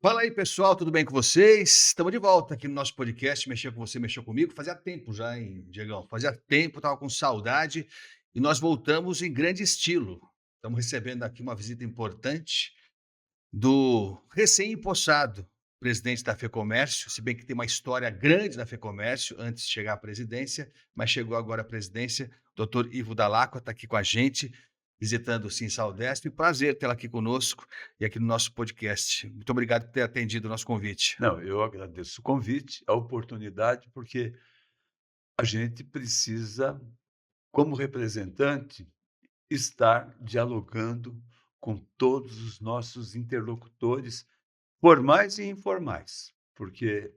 Fala aí, pessoal, tudo bem com vocês? Estamos de volta aqui no nosso podcast Mexer com Você, Mexeu Comigo. Fazia tempo já, hein, Diegão? Fazia tempo, estava com saudade e nós voltamos em grande estilo. Estamos recebendo aqui uma visita importante do recém-empossado presidente da FEComércio, se bem que tem uma história grande da FEComércio antes de chegar à presidência, mas chegou agora à presidência. O doutor Ivo Dall'Acqua está aqui com a gente, visitando o Sinsaldesp. Prazer tê-la aqui conosco e aqui no nosso podcast. Muito obrigado por ter atendido o nosso convite. Não, eu agradeço o convite, a oportunidade, porque a gente precisa, como representante, estar dialogando com todos os nossos interlocutores, formais e informais, porque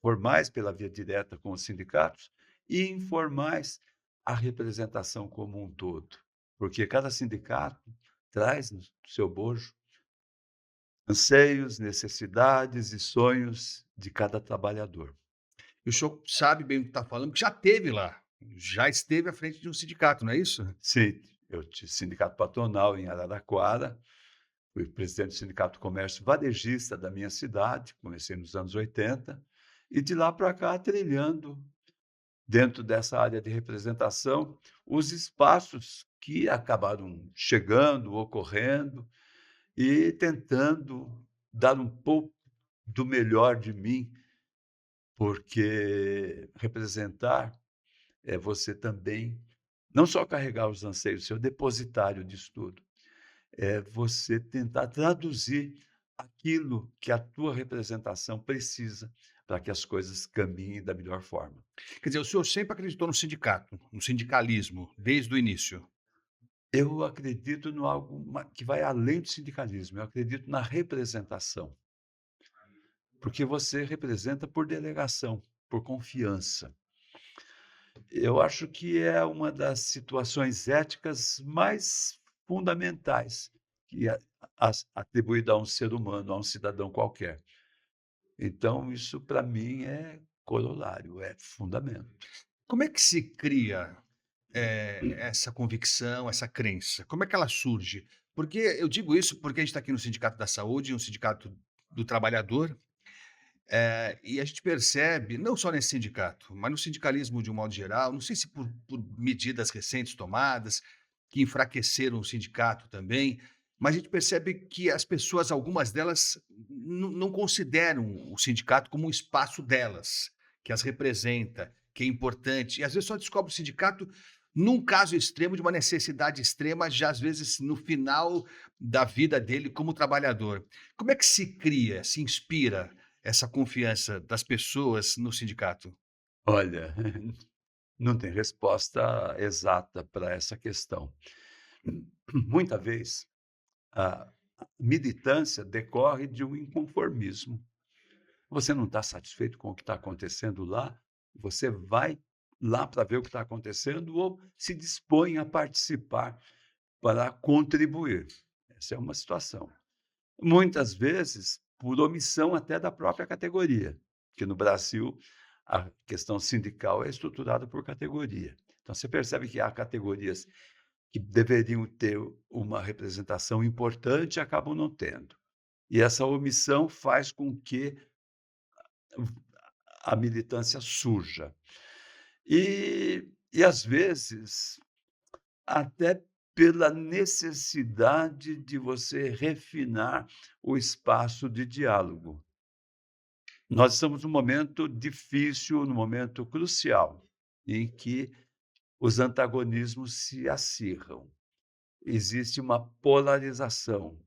formais pela via direta com os sindicatos e informais a representação como um todo, porque cada sindicato traz no seu bojo anseios, necessidades e sonhos de cada trabalhador. E o senhor sabe bem o que está falando, porque já esteve lá, já esteve à frente de um sindicato, não é isso? Sim, eu tive sindicato patronal em Araraquara, fui presidente do Sindicato do Comércio Varejista da minha cidade, comecei nos anos 80, e de lá para cá trilhando, dentro dessa área de representação, os espaços que acabaram chegando, ocorrendo, e tentando dar um pouco do melhor de mim, porque representar é você também não só carregar os anseios, ser o depositário disso tudo, é você tentar traduzir aquilo que a tua representação precisa para que as coisas caminhem da melhor forma. Quer dizer, o senhor sempre acreditou no sindicato, no sindicalismo, desde o início. Eu acredito no algo que vai além do sindicalismo, eu acredito na representação, porque você representa por delegação, por confiança. Eu acho que é uma das situações éticas mais fundamentais que é atribuída a um ser humano, a um cidadão qualquer. Então, isso para mim é corolário, é fundamento. Como é que se cria, essa convicção, essa crença? Como é que ela surge? Porque eu digo isso porque a gente está aqui no Sindicato da Saúde, um sindicato do trabalhador, e a gente percebe, não só nesse sindicato, mas no sindicalismo de um modo geral, não sei se por medidas recentes tomadas, que enfraqueceram o sindicato também, mas a gente percebe que as pessoas, algumas delas, não consideram o sindicato como um espaço delas, que as representa, que é importante. E às vezes só descobre o sindicato num caso extremo, de uma necessidade extrema, já às vezes no final da vida dele como trabalhador. Como é que se cria, se inspira essa confiança das pessoas no sindicato? Olha, não tem resposta exata para essa questão. Muita vez, a militância decorre de um inconformismo. Você não está satisfeito com o que está acontecendo lá, você vai lá para ver o que está acontecendo ou se dispõe a participar para contribuir. Essa é uma situação. Muitas vezes, por omissão até da própria categoria, porque no Brasil a questão sindical é estruturada por categoria. Então você percebe que há categorias que deveriam ter uma representação importante e acabam não tendo. E essa omissão faz com que a militância surja. E às vezes, até pela necessidade de você refinar o espaço de diálogo. Nós estamos num momento difícil, num momento crucial, em que os antagonismos se acirram. Existe uma polarização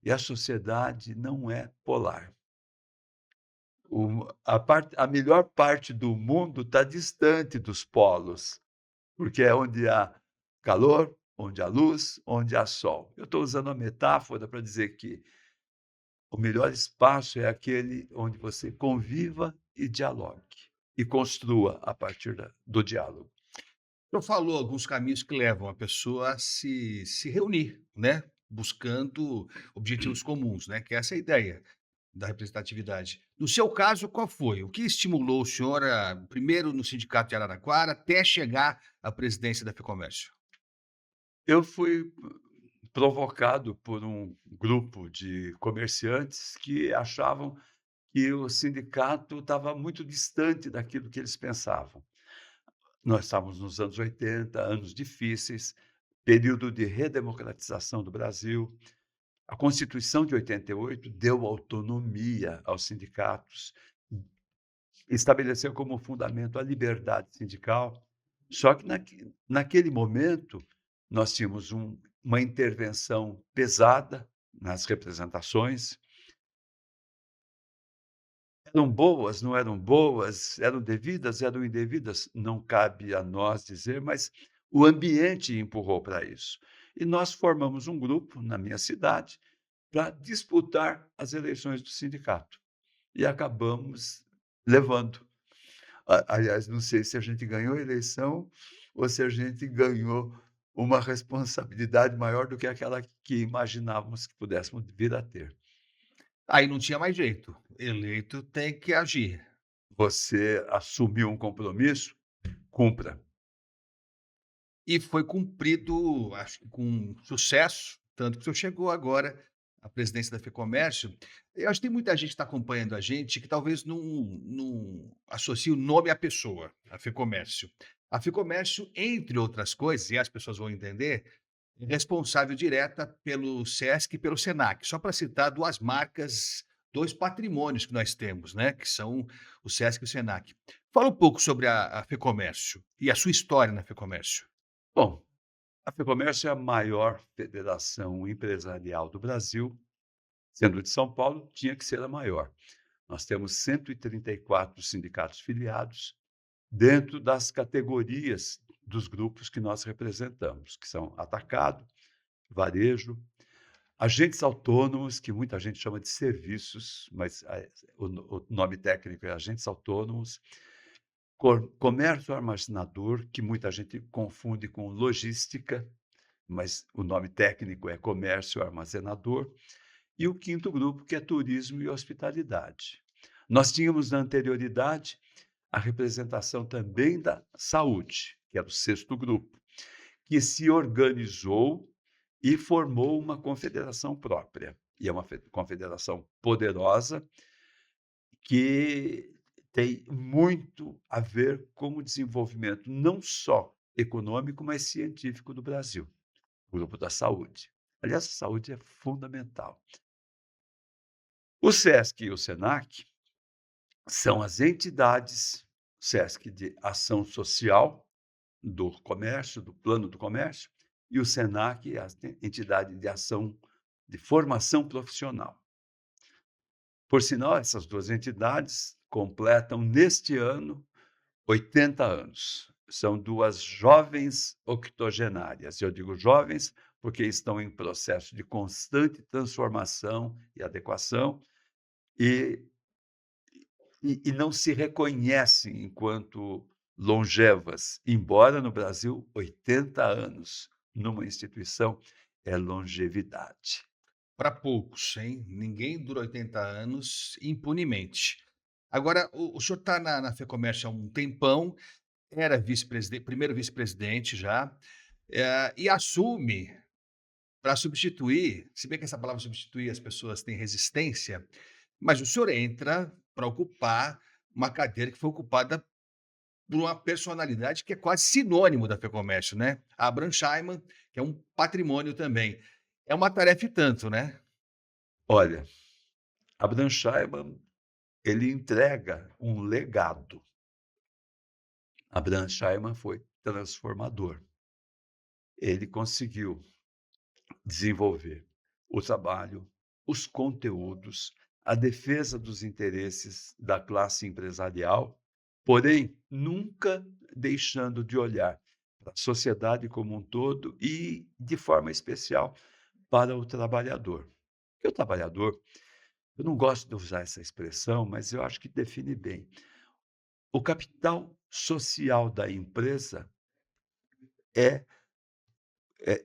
e a sociedade não é polar. A melhor parte do mundo está distante dos polos, porque é onde há calor, onde há luz, onde há sol. Eu estou usando a metáfora para dizer que o melhor espaço é aquele onde você conviva e dialogue, e construa a partir do diálogo. O senhor falou alguns caminhos que levam a pessoa a se reunir, né, buscando objetivos comuns, né, que essa é a ideia da representatividade. No seu caso, qual foi? O que estimulou o senhor a primeiro no sindicato de Araraquara, até chegar à presidência da FEComércio? Eu fui provocado por um grupo de comerciantes que achavam que o sindicato estava muito distante daquilo que eles pensavam. Nós estávamos nos anos 80, anos difíceis, período de redemocratização do Brasil. A Constituição de 88 deu autonomia aos sindicatos, estabeleceu como fundamento a liberdade sindical. Só que naquele momento nós tínhamos uma intervenção pesada nas representações. Eram boas, não eram boas, eram devidas, eram indevidas, não cabe a nós dizer, mas o ambiente empurrou para isso. E nós formamos um grupo na minha cidade para disputar as eleições do sindicato. E acabamos levando. Aliás, não sei se a gente ganhou a eleição ou se a gente ganhou uma responsabilidade maior do que aquela que imaginávamos que pudéssemos vir a ter. Aí não tinha mais jeito, eleito tem que agir. Você assumiu um compromisso, cumpra. E foi cumprido, acho que com sucesso, tanto que o senhor chegou agora à presidência da FEComércio. Eu acho que tem muita gente que está acompanhando a gente que talvez não associe o nome à pessoa, a FEComércio. A FEComércio, entre outras coisas, e as pessoas vão entender, é responsável direta pelo SESC e pelo SENAC, só para citar 2 marcas, 2 patrimônios que nós temos, né, que são o SESC e o SENAC. Fala um pouco sobre a FEComércio e a sua história na FEComércio. Bom, a FEComércio é a maior federação empresarial do Brasil, sendo de São Paulo, tinha que ser a maior. Nós temos 134 sindicatos filiados dentro das categorias dos grupos que nós representamos, que são atacado, varejo, agentes autônomos, que muita gente chama de serviços, mas o nome técnico é agentes autônomos, comércio armazenador, que muita gente confunde com logística, mas o nome técnico é comércio armazenador, e o quinto grupo, que é turismo e hospitalidade. Nós tínhamos na anterioridade a representação também da saúde, que era o sexto grupo, que se organizou e formou uma confederação própria. E é uma confederação poderosa que tem muito a ver com o desenvolvimento não só econômico, mas científico do Brasil, o grupo da saúde. Aliás, a saúde é fundamental. O SESC e o SENAC são as entidades, SESC de ação social do comércio, do plano do comércio, e o SENAC é a entidade de ação de formação profissional. Por sinal, essas 2 entidades completam neste ano 80 anos. São 2 jovens octogenárias. Eu digo jovens porque estão em processo de constante transformação e adequação e não se reconhecem enquanto longevas, embora no Brasil 80 anos numa instituição é longevidade. Para poucos, hein? Ninguém dura 80 anos impunemente. Agora, o senhor está na FEComércio há um tempão, era vice-presidente, primeiro vice-presidente já, e assume para substituir, se bem que essa palavra substituir as pessoas têm resistência, mas o senhor entra para ocupar uma cadeira que foi ocupada por uma personalidade que é quase sinônimo da FEComércio, né? Abraham Scheinman, que é um patrimônio também. É uma tarefa e tanto, né? Olha, Abraham Scheinman, ele entrega um legado. Abraham Scheinman foi transformador. Ele conseguiu desenvolver o trabalho, os conteúdos, a defesa dos interesses da classe empresarial, porém nunca deixando de olhar para a sociedade como um todo e, de forma especial, para o trabalhador. Porque o trabalhador, eu não gosto de usar essa expressão, mas eu acho que define bem. O capital social da empresa é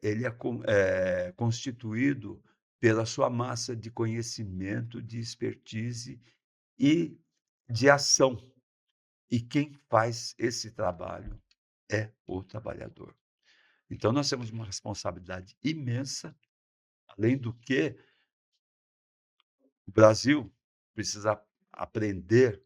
ele é constituído pela sua massa de conhecimento, de expertise e de ação. E quem faz esse trabalho é o trabalhador. Então nós temos uma responsabilidade imensa Além do que, o Brasil precisa aprender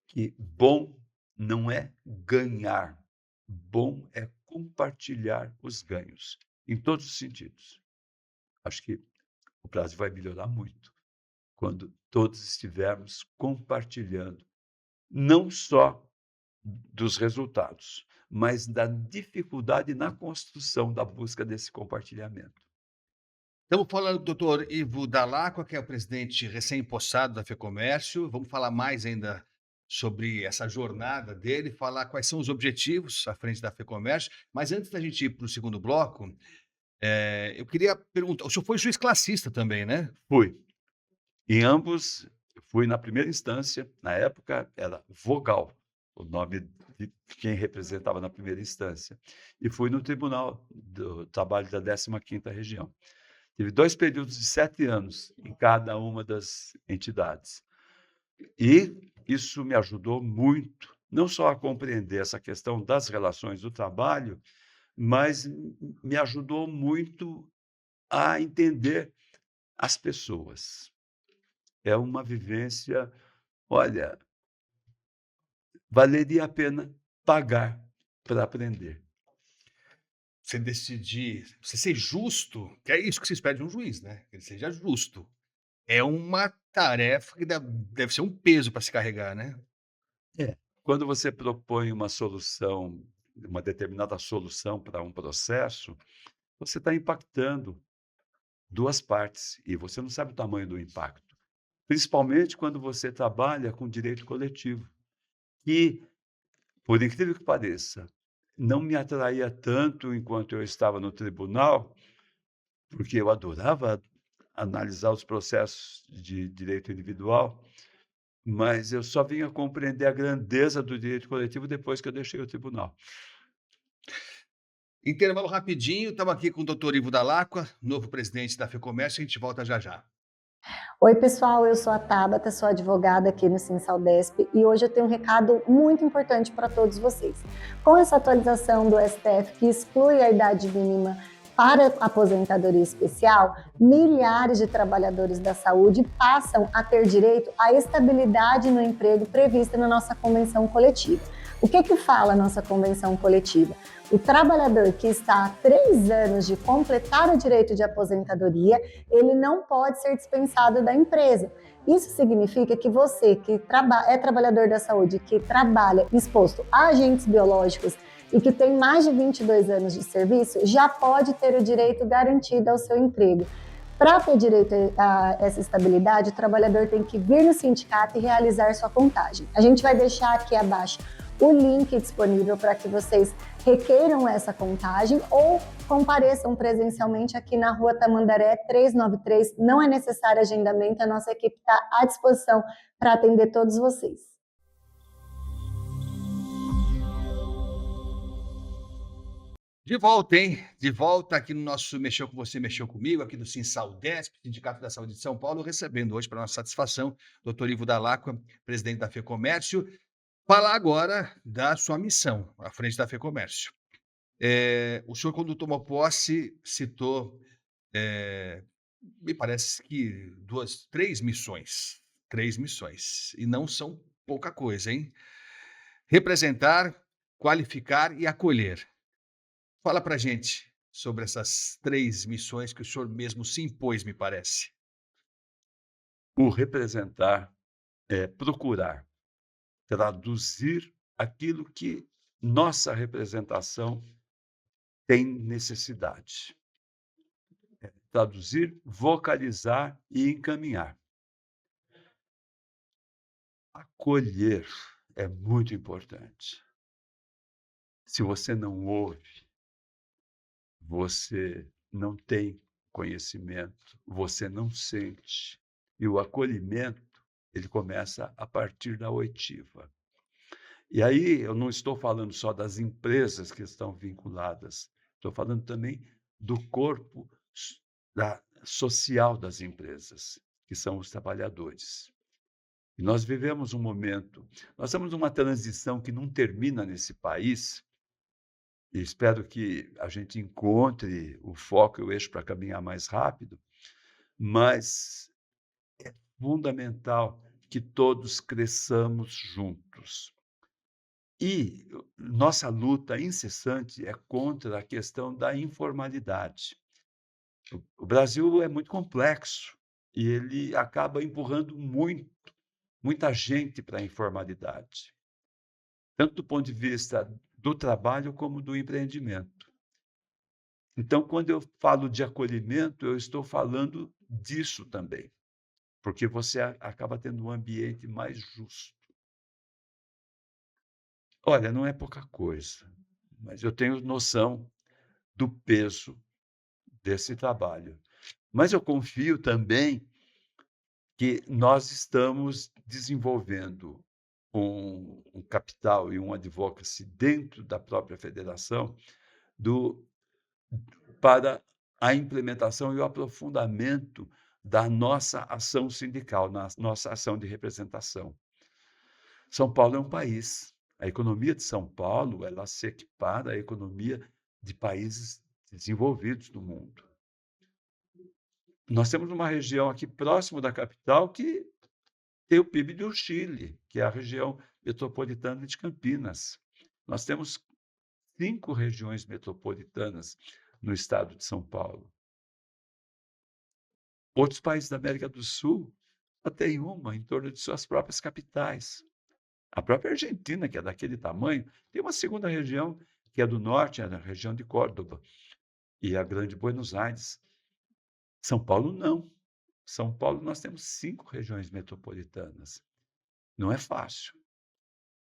que bom não é ganhar, bom é compartilhar os ganhos, em todos os sentidos. Acho que o Brasil vai melhorar muito quando todos estivermos compartilhando, não só dos resultados, mas da dificuldade na construção da busca desse compartilhamento. Estamos falando do doutor Ivo Dall'Acqua, que é o presidente recém-possado da FEComércio. Vamos falar mais ainda sobre essa jornada dele, falar quais são os objetivos à frente da FEComércio. Mas antes da gente ir para o segundo bloco, eu queria perguntar, o senhor foi juiz classista também, né? Fui. Em ambos, fui na primeira instância, na época era vogal, o nome de quem representava na primeira instância, e fui no Tribunal do Trabalho da 15ª Região. Tive 2 períodos de 7 anos em cada uma das entidades. E isso me ajudou muito, não só a compreender essa questão das relações do trabalho, mas me ajudou muito a entender as pessoas. É uma vivência, olha, valeria a pena pagar para aprender. Você decidir, você ser justo, que é isso que se espera de um juiz, né? Que ele seja justo. É uma tarefa que deve ser um peso para se carregar, né? É. Quando você propõe uma solução, uma determinada solução para um processo, você está impactando 2 partes e você não sabe o tamanho do impacto. Principalmente quando você trabalha com direito coletivo, que, por incrível que pareça, não me atraía tanto enquanto eu estava no tribunal, porque eu adorava analisar os processos de direito individual, mas eu só vim a compreender a grandeza do direito coletivo depois que eu deixei o tribunal. Intervalo rapidinho, estamos aqui com o doutor Ivo Dall'Acqua, novo presidente da FEComércio, a gente volta já já. Oi, pessoal, eu sou a Tabata, sou advogada aqui no Sinsaldesp e hoje eu tenho um recado muito importante para todos vocês. Com essa atualização do STF que exclui a idade mínima para aposentadoria especial, milhares de trabalhadores da saúde passam a ter direito à estabilidade no emprego prevista na nossa convenção coletiva. O que fala a nossa convenção coletiva? O trabalhador que está há 3 anos de completar o direito de aposentadoria, ele não pode ser dispensado da empresa. Isso significa que você, que é trabalhador da saúde, que trabalha exposto a agentes biológicos e que tem mais de 22 anos de serviço, já pode ter o direito garantido ao seu emprego. Para ter direito a essa estabilidade, o trabalhador tem que vir no sindicato e realizar sua contagem. A gente vai deixar aqui abaixo o link disponível para que vocês requeiram essa contagem ou compareçam presencialmente aqui na Rua Tamandaré 393. Não é necessário agendamento, a nossa equipe está à disposição para atender todos vocês. De volta, hein? De volta aqui no nosso Mexeu com Você, Mexeu Comigo, aqui do Sinsaldesp, Sindicato da Saúde de São Paulo, recebendo hoje, para nossa satisfação, doutor Ivo Dall'Acqua, presidente da FEComércio, falar agora da sua missão à frente da FEComércio. O senhor, quando tomou posse, citou, me parece que 3 missões. 3 missões. E não são pouca coisa, hein? Representar, qualificar e acolher. Fala pra gente sobre essas 3 missões que o senhor mesmo se impôs, me parece. O representar é procurar traduzir aquilo que nossa representação tem necessidade. Traduzir, vocalizar e encaminhar. Acolher é muito importante. Se você não ouve, você não tem conhecimento, você não sente. E o acolhimento, ele começa a partir da oitiva. E aí eu não estou falando só das empresas que estão vinculadas, estou falando também do corpo social das empresas, que são os trabalhadores. E nós vivemos um momento, nós estamos numa transição que não termina nesse país, e espero que a gente encontre o foco e o eixo para caminhar mais rápido, mas fundamental que todos cresçamos juntos. E nossa luta incessante é contra a questão da informalidade. O Brasil é muito complexo e ele acaba empurrando muita gente para a informalidade, tanto do ponto de vista do trabalho como do empreendimento. Então, quando eu falo de acolhimento, eu estou falando disso também, porque você acaba tendo um ambiente mais justo. Olha, não é pouca coisa, mas eu tenho noção do peso desse trabalho. Mas eu confio também que nós estamos desenvolvendo um capital e um advocacy dentro da própria federação do para a implementação e o aprofundamento da nossa ação sindical, na nossa ação de representação. São Paulo é um país. A economia de São Paulo, ela se equipara à economia de países desenvolvidos do mundo. Nós temos uma região aqui próximo da capital que tem o PIB do Chile, que é a região metropolitana de Campinas. Nós temos 5 regiões metropolitanas no estado de São Paulo. Outros países da América do Sul só têm uma em torno de suas próprias capitais. A própria Argentina, que é daquele tamanho, tem uma segunda região, que é do norte, é a região de Córdoba, e a Grande Buenos Aires. São Paulo, não. São Paulo, nós temos 5 regiões metropolitanas. Não é fácil.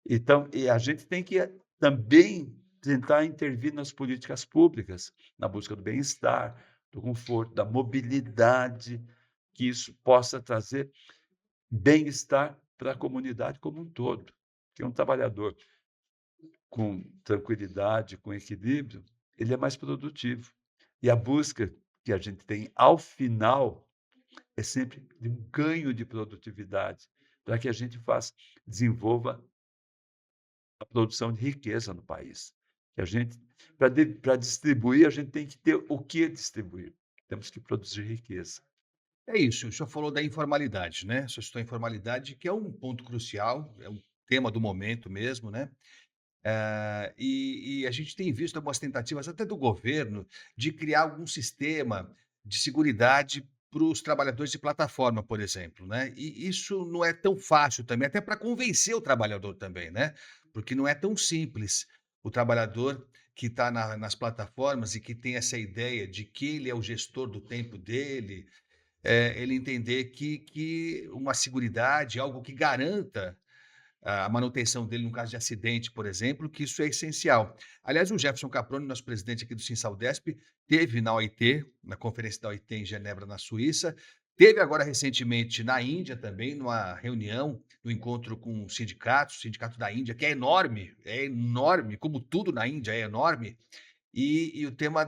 Então, e a gente tem que também tentar intervir nas políticas públicas, na busca do bem-estar, do conforto, da mobilidade, que isso possa trazer bem-estar para a comunidade como um todo. Que um trabalhador com tranquilidade, com equilíbrio, ele é mais produtivo. E a busca que a gente tem ao final é sempre de um ganho de produtividade, para que a gente desenvolva a produção de riqueza no país. Que a gente, para distribuir, a gente tem que ter o que distribuir. Temos que produzir riqueza. É isso, o senhor falou da informalidade, né? O senhor citou a informalidade, que é um ponto crucial, é um tema do momento mesmo, né? E a gente tem visto algumas tentativas até do governo de criar algum sistema de seguridade para os trabalhadores de plataforma, por exemplo, né? E isso não é tão fácil também, até para convencer o trabalhador também, né? Porque não é tão simples o trabalhador que está nas plataformas e que tem essa ideia de que ele é o gestor do tempo dele, ele entender que uma seguridade, algo que garanta a manutenção dele no caso de acidente, por exemplo, que isso é essencial. Aliás, o Jefferson Caproni, nosso presidente aqui do Sinsaldesp, teve na OIT, na conferência da OIT em Genebra, na Suíça, teve agora recentemente na Índia também, numa reunião, no encontro com sindicatos, o sindicato da Índia, que é enorme, como tudo na Índia é enorme, e o tema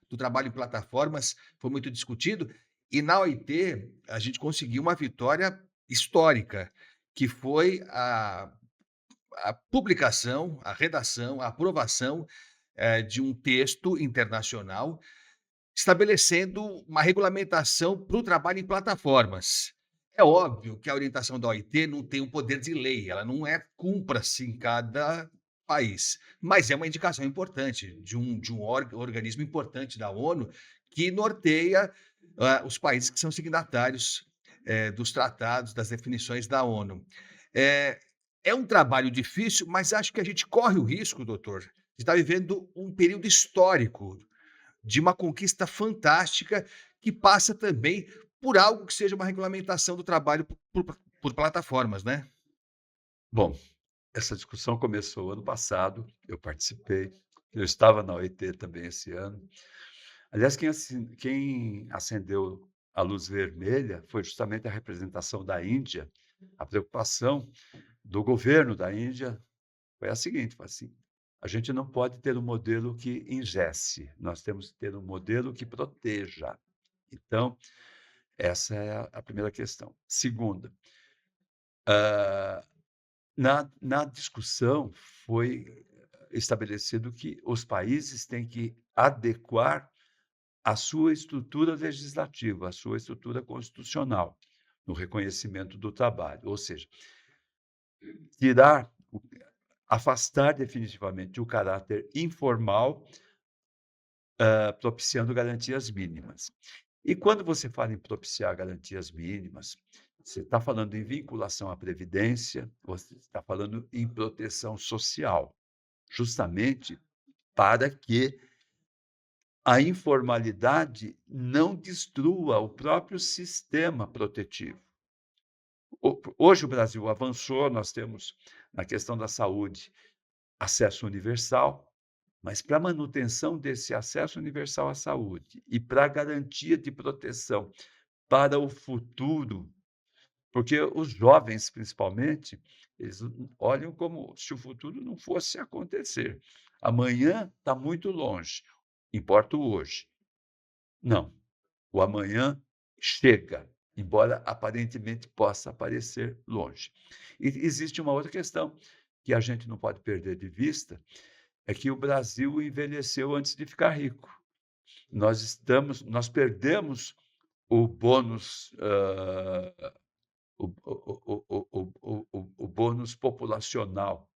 do trabalho em plataformas foi muito discutido, e na OIT a gente conseguiu uma vitória histórica, que foi a publicação, a redação, a aprovação, de um texto internacional estabelecendo uma regulamentação para o trabalho em plataformas. É óbvio que a orientação da OIT não tem um poder de lei, ela não cumpra-se em cada país, mas é uma indicação importante de um organismo importante da ONU que norteia, os países que são signatários, dos tratados, das definições da ONU. Eh, é um trabalho difícil, mas acho que a gente corre o risco, doutor, de estar vivendo um período histórico de uma conquista fantástica que passa também por algo que seja uma regulamentação do trabalho por plataformas, né? Bom, essa discussão começou ano passado, eu participei, eu estava na OIT também esse ano. Aliás, quem acendeu a luz vermelha foi justamente a representação da Índia. A preocupação do governo da Índia foi a seguinte: foi assim, a gente não pode ter um modelo que engesse, nós temos que ter um modelo que proteja. Então, essa é a primeira questão. Segunda, na discussão foi estabelecido que os países têm que adequar a sua estrutura legislativa, a sua estrutura constitucional, no reconhecimento do trabalho. Ou seja, tirar, afastar definitivamente o caráter informal, propiciando garantias mínimas. E quando você fala em propiciar garantias mínimas, você está falando em vinculação à previdência, você está falando em proteção social, justamente para que a informalidade não destrua o próprio sistema protetivo. Hoje o Brasil avançou, nós temos, na questão da saúde, acesso universal, mas para a manutenção desse acesso universal à saúde e para a garantia de proteção para o futuro, porque os jovens, principalmente, eles olham como se o futuro não fosse acontecer. Amanhã está muito longe, importa o hoje. Não, o amanhã chega, embora aparentemente possa parecer longe. E existe uma outra questão que a gente não pode perder de vista, é que o Brasil envelheceu antes de ficar rico. Nós perdemos o bônus, o bônus populacional.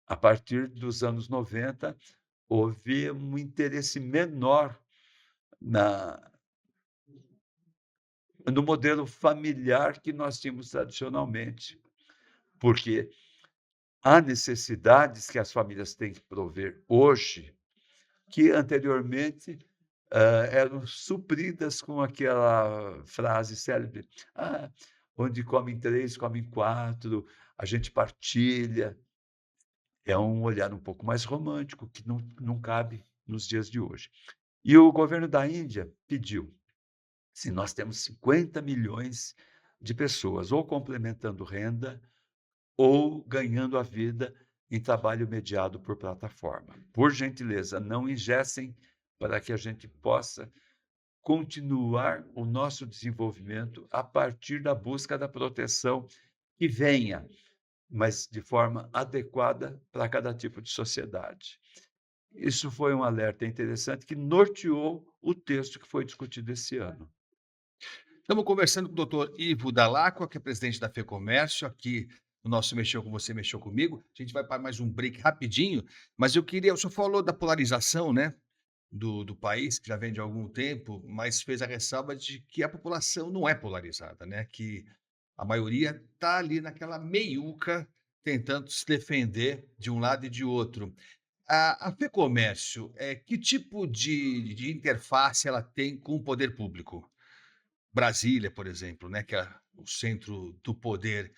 A partir dos anos 90, houve um interesse menor no modelo familiar que nós tínhamos tradicionalmente, porque há necessidades que as famílias têm que prover hoje, que anteriormente eram supridas com aquela frase célebre: onde comem 3, comem 4, a gente partilha. É um olhar um pouco mais romântico, que não cabe nos dias de hoje. E o governo da Índia pediu, se nós temos 50 milhões de pessoas ou complementando renda ou ganhando a vida em trabalho mediado por plataforma. Por gentileza, não engessem para que a gente possa continuar o nosso desenvolvimento a partir da busca da proteção que venha, mas de forma adequada para cada tipo de sociedade. Isso foi um alerta interessante que norteou o texto que foi discutido esse ano. Estamos conversando com o doutor Ivo Dall'Acqua, que é presidente da FEComércio, aqui no nosso Mexeu com Você, Mexeu Comigo. A gente vai para mais um break rapidinho, mas o senhor falou da polarização, né, do país, que já vem de algum tempo, mas fez a ressalva de que a população não é polarizada, né, que a maioria está ali naquela meiuca, tentando se defender de um lado e de outro. A FEComércio, que tipo de interface ela tem com o poder público? Brasília, por exemplo, né, que é o centro do poder.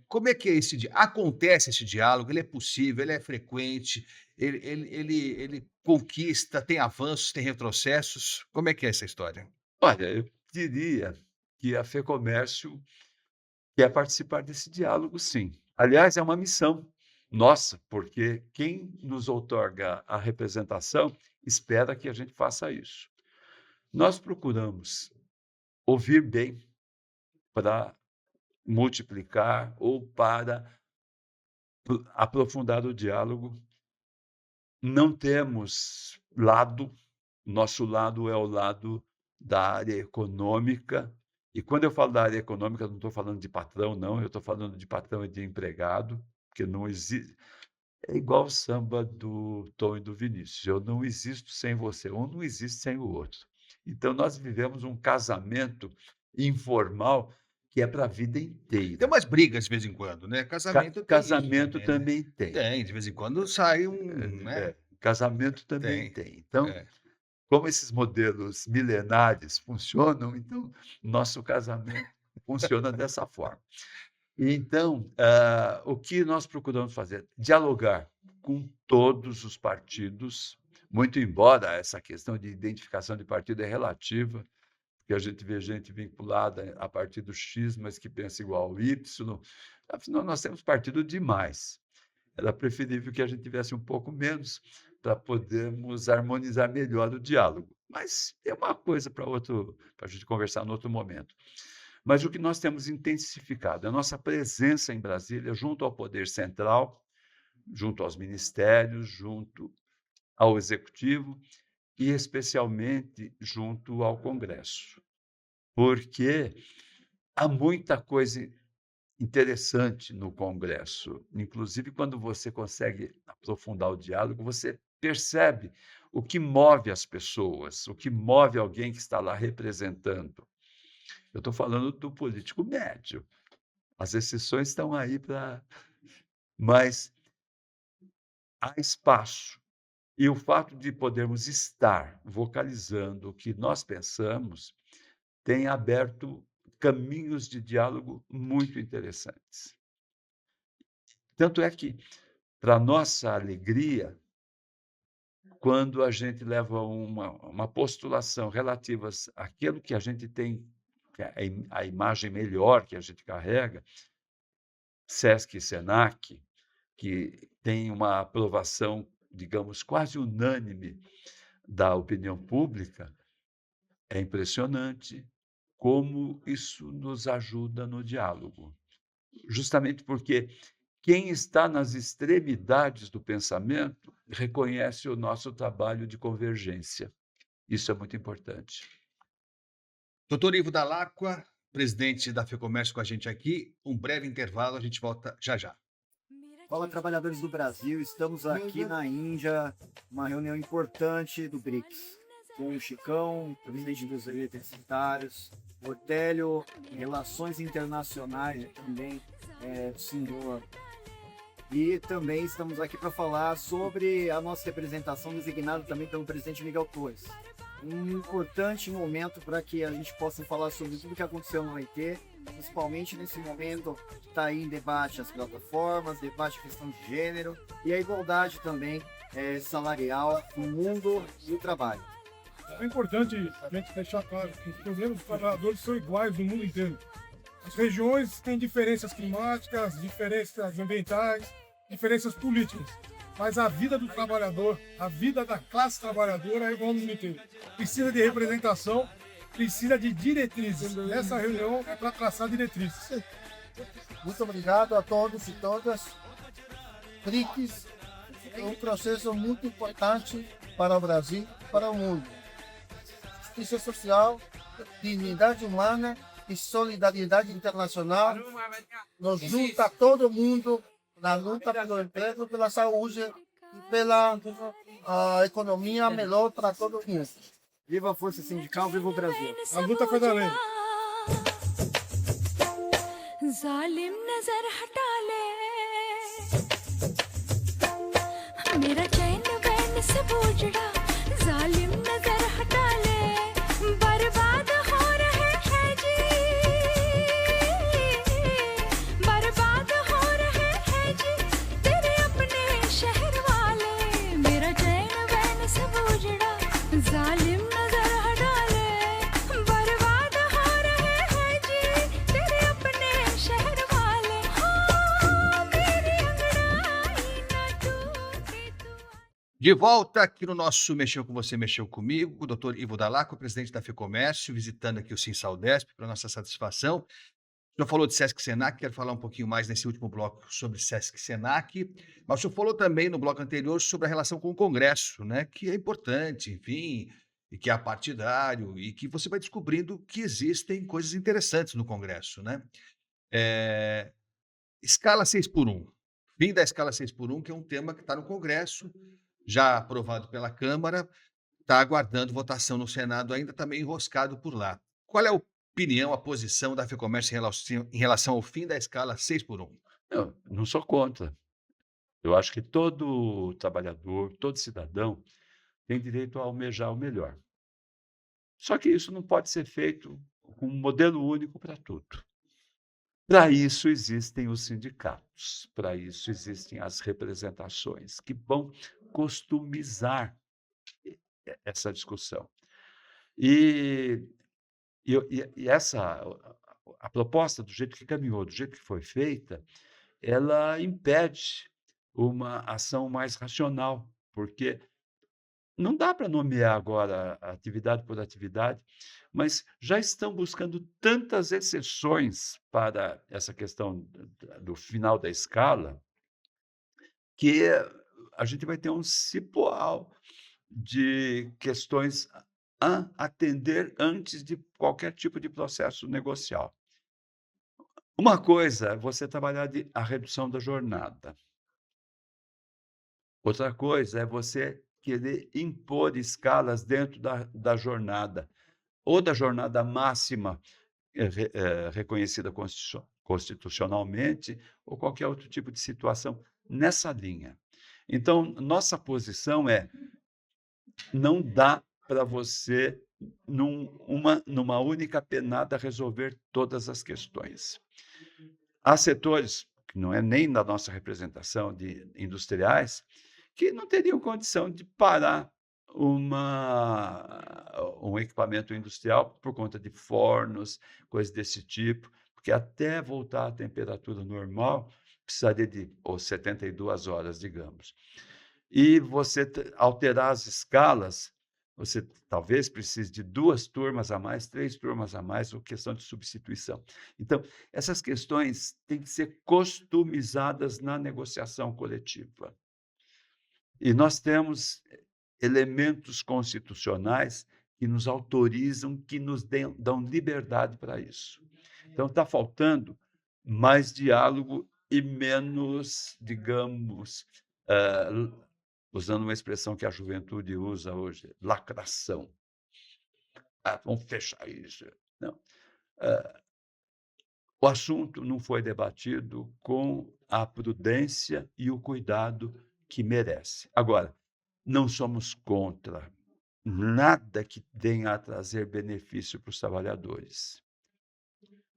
Como é que é acontece esse diálogo? Ele é possível, ele é frequente, ele conquista, tem avanços, tem retrocessos? Como é que é essa história? Olha, eu diria que a FEComércio quer participar desse diálogo, sim. Aliás, é uma missão nossa, porque quem nos outorga a representação espera que a gente faça isso. Nós procuramos ouvir bem para multiplicar ou para aprofundar o diálogo. Não temos lado, nosso lado é o lado da área econômica. E quando eu falo da área econômica, eu não estou falando de patrão, não, eu estou falando de patrão e de empregado, porque não existe. É igual o samba do Tom e do Vinícius. Eu não existo sem você, um não existe sem o outro. Então, nós vivemos um casamento informal que é para a vida Tem inteira. umas brigas de vez em quando, né? Casamento tem isso Casamento também, né? também tem. Tem, de vez em quando sai né? Casamento também Tem. tem. Então, É. como esses modelos milenares funcionam, então, nosso casamento funciona dessa forma. Então, o que nós procuramos fazer? Dialogar com todos os partidos, muito embora essa questão de identificação de partido é relativa, porque a gente vê gente vinculada a partido X, mas que pensa igual ao Y. Afinal, nós temos partido demais. Era preferível que a gente tivesse um pouco menos para podermos harmonizar melhor o diálogo. Mas é uma coisa para a gente conversar em outro momento. Mas o que nós temos intensificado é a nossa presença em Brasília, junto ao Poder Central, junto aos ministérios, junto ao executivo e especialmente junto ao Congresso, porque há muita coisa interessante no Congresso. Inclusive, quando você consegue aprofundar o diálogo, você percebe o que move as pessoas, o que move alguém que está lá representando. Eu estou falando do político médio. As exceções estão aí para. Mas há espaço. E o fato de podermos estar vocalizando o que nós pensamos tem aberto caminhos de diálogo muito interessantes. Tanto é que, para nossa alegria, quando a gente leva uma postulação relativa àquilo que a gente tem, que é a imagem melhor que a gente carrega, SESC e SENAC, que tem uma aprovação, digamos, quase unânime da opinião pública, é impressionante como isso nos ajuda no diálogo. Justamente porque quem está nas extremidades do pensamento reconhece o nosso trabalho de convergência. Isso é muito importante. Doutor Ivo Dall'Acqua, presidente da FEComércio com a gente aqui. Um breve intervalo, a gente volta já já. Fala, trabalhadores do Brasil, estamos aqui na Índia, uma reunião importante do BRICS, com o Chicão, presidente dos universitários, Ortélio, Relações Internacionais também, senhor. E também estamos aqui para falar sobre a nossa representação designada também pelo presidente Miguel Torres. Um importante momento para que a gente possa falar sobre tudo o que aconteceu no OIT, principalmente nesse momento que está aí em debate as plataformas, debate a questão de gênero e a igualdade também salarial no mundo do trabalho. É importante a gente deixar claro que os problemas dos trabalhadores são iguais no mundo inteiro. As regiões têm diferenças climáticas, diferenças ambientais, diferenças políticas. Mas a vida do trabalhador, a vida da classe trabalhadora é igual no mundo inteiro. Precisa de representação, precisa de diretrizes. Essa reunião é para traçar diretrizes. Muito obrigado a todos e todas. BRICS é um processo muito importante para o Brasil, para o mundo. Justiça social, dignidade humana e solidariedade internacional nos junta todo mundo na luta pelo emprego, pela saúde e pela economia melhor para todo mundo. Viva a força sindical, viva o Brasil. A luta foi da lei. जालिम नजर हटा ले मेरा चैन बैन से उजड़ा जालिम नजर हटा ले बर्बाद हो रहे हैं जी बर्बाद हो रहे हैं जी तेरे अपने शहर वाले मेरा चैन बैन से उजड़ा जालिम नजर हटा ले बर्बाद हो रहे हैं जी तेरे अपने शहर वाले हो मेरी अंगड़ाई ना टूटे तू De volta aqui no nosso Mexeu com Você, Mexeu Comigo, o doutor Ivo Dall'Acqua, presidente da FEComércio, visitando aqui o Sinsaldesp para nossa satisfação. O senhor falou de Sesc e Senac, quero falar um pouquinho mais nesse último bloco sobre Sesc e Senac, mas o senhor falou também no bloco anterior sobre a relação com o Congresso, né, que é importante, enfim, e que é apartidário, e que você vai descobrindo que existem coisas interessantes no Congresso, né? Eh, Escala 6x1, fim da escala 6x1, que é um tema que está no Congresso, já aprovado pela Câmara, está aguardando votação no Senado, ainda está meio enroscado por lá. Qual é a opinião, a posição da FEComércio em relação ao fim da escala 6x1? Eu não sou contra. Eu acho que todo trabalhador, todo cidadão tem direito a almejar o melhor. Só que isso não pode ser feito com um modelo único para tudo. Para isso existem os sindicatos, para isso existem as representações, que vão customizar essa discussão. E, a proposta, do jeito que caminhou, do jeito que foi feita, ela impede uma ação mais racional, porque não dá para nomear agora atividade por atividade, mas já estão buscando tantas exceções para essa questão do final da escala, que a gente vai ter um cipoal de questões a atender antes de qualquer tipo de processo negocial. Uma coisa é você trabalhar a redução da jornada. Outra coisa é você querer impor escalas dentro da jornada, ou da jornada máxima reconhecida constitucionalmente, ou qualquer outro tipo de situação nessa linha. Então, nossa posição é: não dá para você, numa única penada, resolver todas as questões. Há setores, que não é nem da nossa representação, de industriais, que não teriam condição de parar um equipamento industrial por conta de fornos, coisas desse tipo, porque até voltar à temperatura normal, precisaria de 72 horas, digamos. E você alterar as escalas, você talvez precise de 2 turmas a mais, 3 turmas a mais, ou questão de substituição. Então, essas questões têm que ser customizadas na negociação coletiva. E nós temos elementos constitucionais que nos autorizam, que nos dão liberdade para isso. Então, está faltando mais diálogo e menos, digamos, usando uma expressão que a juventude usa hoje, lacração. Vamos fechar isso. Não. O assunto não foi debatido com a prudência e o cuidado que merece. Agora, não somos contra nada que venha a trazer benefício para os trabalhadores,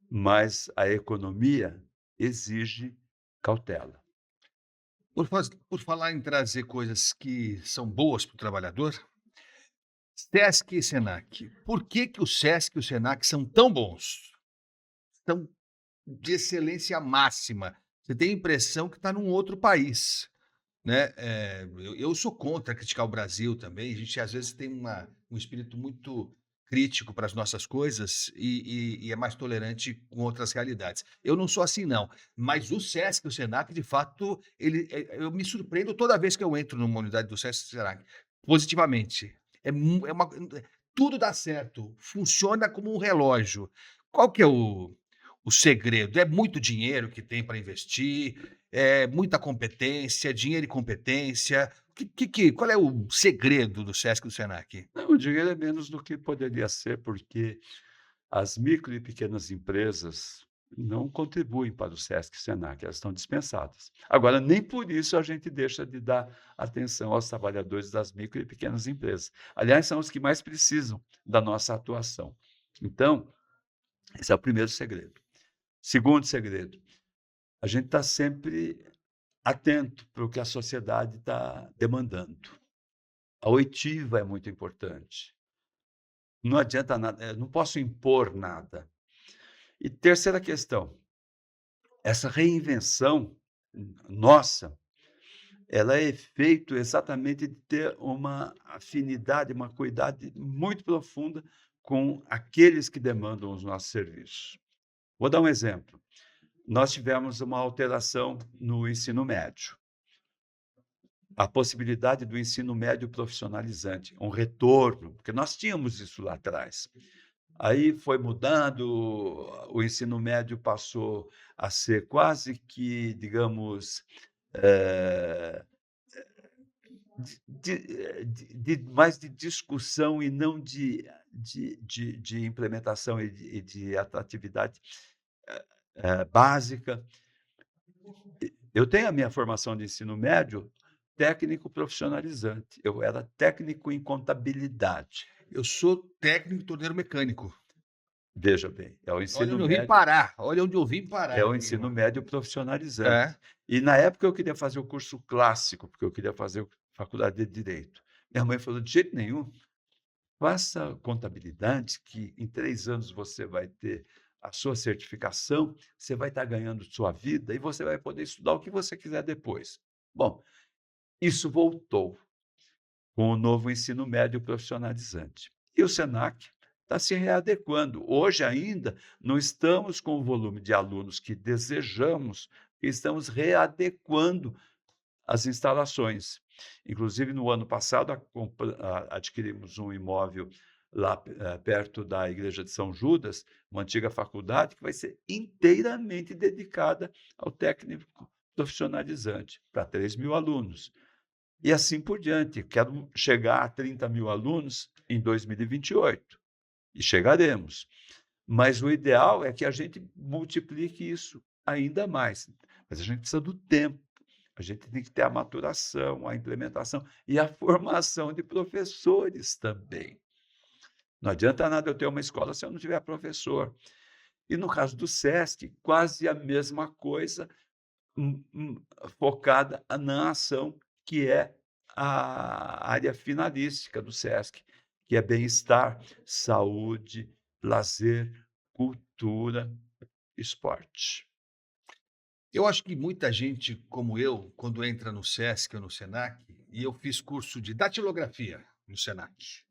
mas a economia exige cautela. Por falar em trazer coisas que são boas para o trabalhador, SESC e SENAC. Por que o SESC e o SENAC são tão bons? São de excelência máxima. Você tem a impressão que está num outro país, né? Eu sou contra criticar o Brasil também. A gente às vezes tem um espírito muito crítico para as nossas coisas e é mais tolerante com outras realidades. Eu não sou assim, não. Mas o SESC e o SENAC, de fato, eu me surpreendo toda vez que eu entro numa unidade do SESC e do SENAC, positivamente. Tudo dá certo, funciona como um relógio. Qual que é o segredo? É muito dinheiro que tem para investir, é muita competência, dinheiro e competência. Qual é o segredo do SESC e do SENAC? O dinheiro é menos do que poderia ser, porque as micro e pequenas empresas não contribuem para o SESC e SENAC, elas estão dispensadas. Agora, nem por isso a gente deixa de dar atenção aos trabalhadores das micro e pequenas empresas. Aliás, são os que mais precisam da nossa atuação. Então, esse é o primeiro segredo. Segundo segredo, a gente está sempre atento para o que a sociedade está demandando. A oitiva é muito importante. Não adianta nada, eu não posso impor nada. E terceira questão, essa reinvenção nossa, ela é efeito exatamente de ter uma afinidade, uma cuidade muito profunda com aqueles que demandam os nossos serviços. Vou dar um exemplo. Nós tivemos uma alteração no ensino médio. A possibilidade do ensino médio profissionalizante, um retorno, porque nós tínhamos isso lá atrás. Aí foi mudando, o ensino médio passou a ser quase que, digamos, mais de discussão e não de implementação e de atratividade básica. Eu tenho a minha formação de ensino médio técnico profissionalizante. Eu era técnico em contabilidade. Eu sou técnico torneiro mecânico. Veja bem, é o Olha ensino onde eu vim médio, parar. Olha onde eu vim parar. é o aqui, ensino irmão. médio profissionalizante. É. E na época eu queria fazer o curso clássico, porque eu queria fazer faculdade de Direito. Minha mãe falou, de jeito nenhum, faça contabilidade, que em 3 anos você vai ter a sua certificação, você vai estar ganhando sua vida e você vai poder estudar o que você quiser depois. Bom, isso voltou com o novo ensino médio profissionalizante. E o SENAC está se readequando. Hoje ainda não estamos com o volume de alunos que desejamos, estamos readequando as instalações. Inclusive, no ano passado, adquirimos um imóvel lá perto da Igreja de São Judas, uma antiga faculdade, que vai ser inteiramente dedicada ao técnico profissionalizante, para 3.000 alunos. E assim por diante. Quero chegar a 30.000 alunos em 2028. E chegaremos. Mas o ideal é que a gente multiplique isso ainda mais. Mas a gente precisa do tempo. A gente tem que ter a maturação, a implementação e a formação de professores também. Não adianta nada eu ter uma escola se eu não tiver professor. E no caso do SESC, quase a mesma coisa, focada na ação, que é a área finalística do SESC, que é bem-estar, saúde, lazer, cultura, esporte. Eu acho que muita gente como eu, quando entra no SESC ou no SENAC, e eu fiz curso de datilografia no SENAC.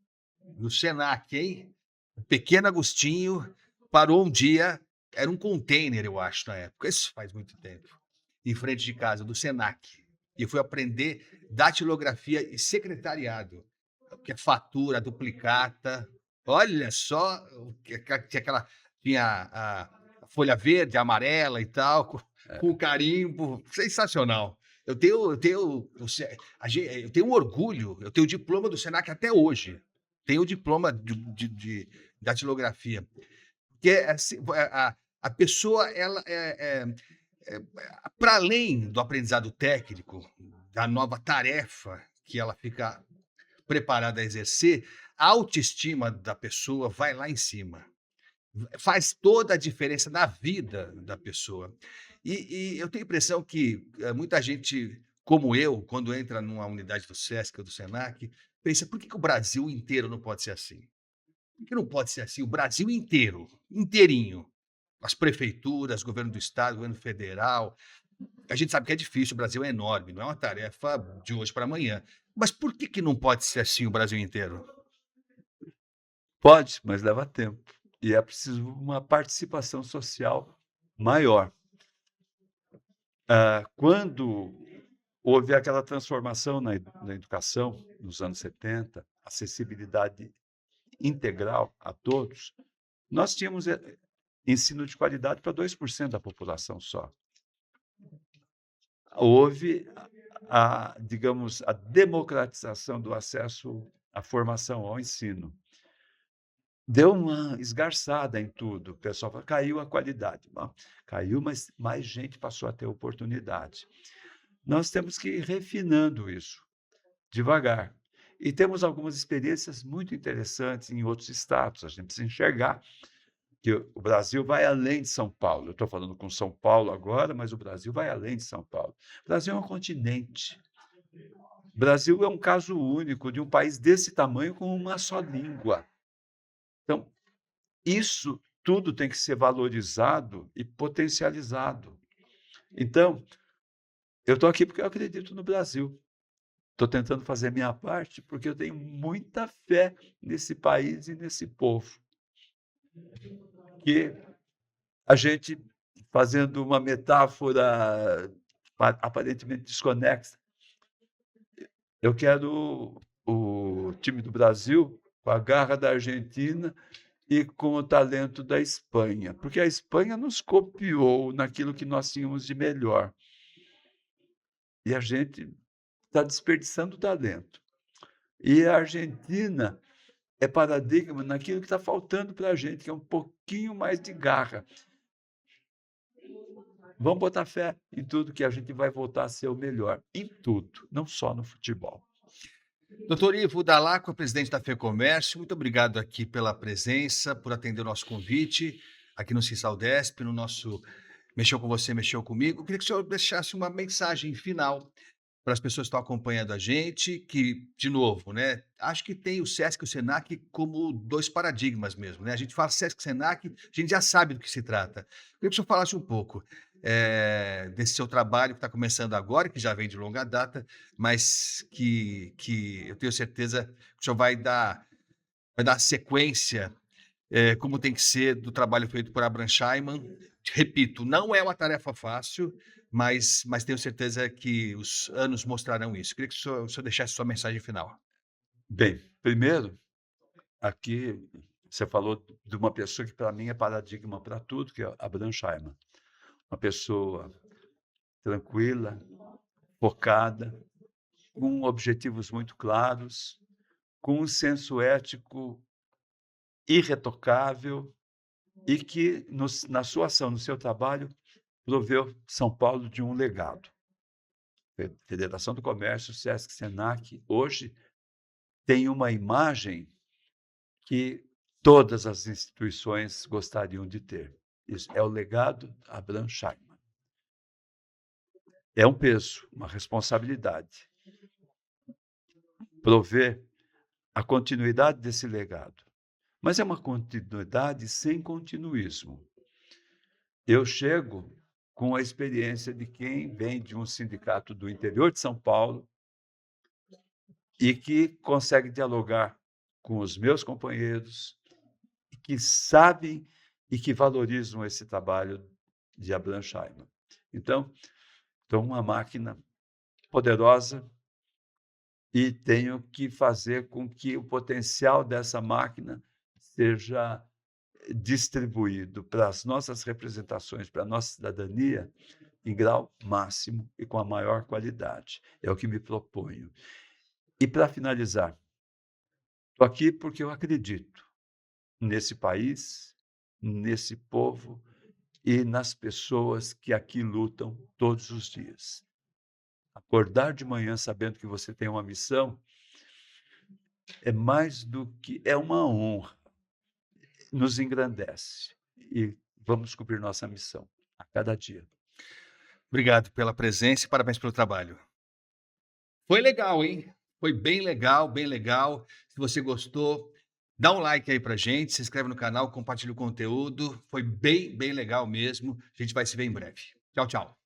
No SENAC, hein? O pequeno Agostinho parou um dia, era um container, eu acho, na época, isso faz muito tempo, em frente de casa, do SENAC. E eu fui aprender datilografia e secretariado, que é fatura, duplicata. Olha só, tinha a folha verde, amarela e tal, com carimbo, sensacional. Eu tenho um orgulho, eu tenho o diploma do SENAC até hoje. Tenho o diploma de datilografia. Porque assim, a pessoa, ela para além do aprendizado técnico, da nova tarefa que ela fica preparada a exercer, a autoestima da pessoa vai lá em cima. Faz toda a diferença na vida da pessoa. E eu tenho a impressão que muita gente, como eu, quando entra numa unidade do SESC ou do SENAC, pensa, por que o Brasil inteiro não pode ser assim? Por que não pode ser assim? O Brasil inteiro, inteirinho. As prefeituras, governo do estado, governo federal. A gente sabe que é difícil, o Brasil é enorme, não é uma tarefa de hoje para amanhã. Mas por que não pode ser assim o Brasil inteiro? Pode, mas leva tempo. E é preciso uma participação social maior. Quando houve aquela transformação na educação, nos anos 70, acessibilidade integral a todos, nós tínhamos ensino de qualidade para 2% da população só. Houve digamos, a democratização do acesso à formação, ao ensino. Deu uma esgarçada em tudo. O pessoal fala, caiu a qualidade. Bom, caiu, mas mais gente passou a ter oportunidade. Nós temos que ir refinando isso, devagar. E temos algumas experiências muito interessantes em outros estados. A gente precisa enxergar que o Brasil vai além de São Paulo. Eu estou falando com São Paulo agora, mas o Brasil vai além de São Paulo. O Brasil é um continente. O Brasil é um caso único de um país desse tamanho com uma só língua. Então, isso tudo tem que ser valorizado e potencializado. Então, eu estou aqui porque eu acredito no Brasil. Estou tentando fazer a minha parte porque eu tenho muita fé nesse país e nesse povo. Que a gente, fazendo uma metáfora aparentemente desconexa, eu quero o time do Brasil com a garra da Argentina e com o talento da Espanha, porque a Espanha nos copiou naquilo que nós tínhamos de melhor. E a gente está desperdiçando talento. E a Argentina é paradigma naquilo que está faltando para a gente, que é um pouquinho mais de garra. Vamos botar fé em tudo, que a gente vai voltar a ser o melhor, em tudo, não só no futebol. Doutor Ivo Dall'Acqua, presidente da FEComércio, muito obrigado aqui pela presença, por atender o nosso convite aqui no Cinsaldesp, no nosso Mexeu com Você, Mexeu Comigo. Eu queria que o senhor deixasse uma mensagem final para as pessoas que estão acompanhando a gente, que, de novo, né, acho que tem o SESC e o SENAC como dois paradigmas mesmo, né? A gente fala SESC e SENAC, a gente já sabe do que se trata. Eu queria que o senhor falasse um pouco desse seu trabalho que está começando agora, que já vem de longa data, mas que eu tenho certeza que o senhor vai dar sequência como tem que ser do trabalho feito por Abraham Scheinman. Repito, não é uma tarefa fácil, mas tenho certeza que os anos mostrarão isso. Queria que o senhor deixasse sua mensagem final. Bem, primeiro, aqui você falou de uma pessoa que para mim é paradigma para tudo, que é Abraham Scheinman. Uma pessoa tranquila, focada, com objetivos muito claros, com um senso ético irretocável e que, na sua ação, no seu trabalho, proveu São Paulo de um legado. Federação do Comércio, Sesc, Senac, hoje tem uma imagem que todas as instituições gostariam de ter. Isso é o legado Abraham Scheinman. É um peso, uma responsabilidade. Prover a continuidade desse legado. Mas é uma continuidade sem continuismo. Eu chego com a experiência de quem vem de um sindicato do interior de São Paulo e que consegue dialogar com os meus companheiros, que sabem e que valorizam esse trabalho de Abraham Scheinman. Então, estou uma máquina poderosa e tenho que fazer com que o potencial dessa máquina seja distribuído para as nossas representações, para a nossa cidadania, em grau máximo e com a maior qualidade. É o que me proponho. E, para finalizar, estou aqui porque eu acredito nesse país, nesse povo e nas pessoas que aqui lutam todos os dias. Acordar de manhã sabendo que você tem uma missão é mais do que... é uma honra. Nos engrandece e vamos cumprir nossa missão a cada dia. Obrigado pela presença e parabéns pelo trabalho. Foi legal, hein? Foi bem legal, bem legal. Se você gostou, dá um like aí pra gente, se inscreve no canal, compartilha o conteúdo. Foi bem legal mesmo. A gente vai se ver em breve. Tchau, tchau.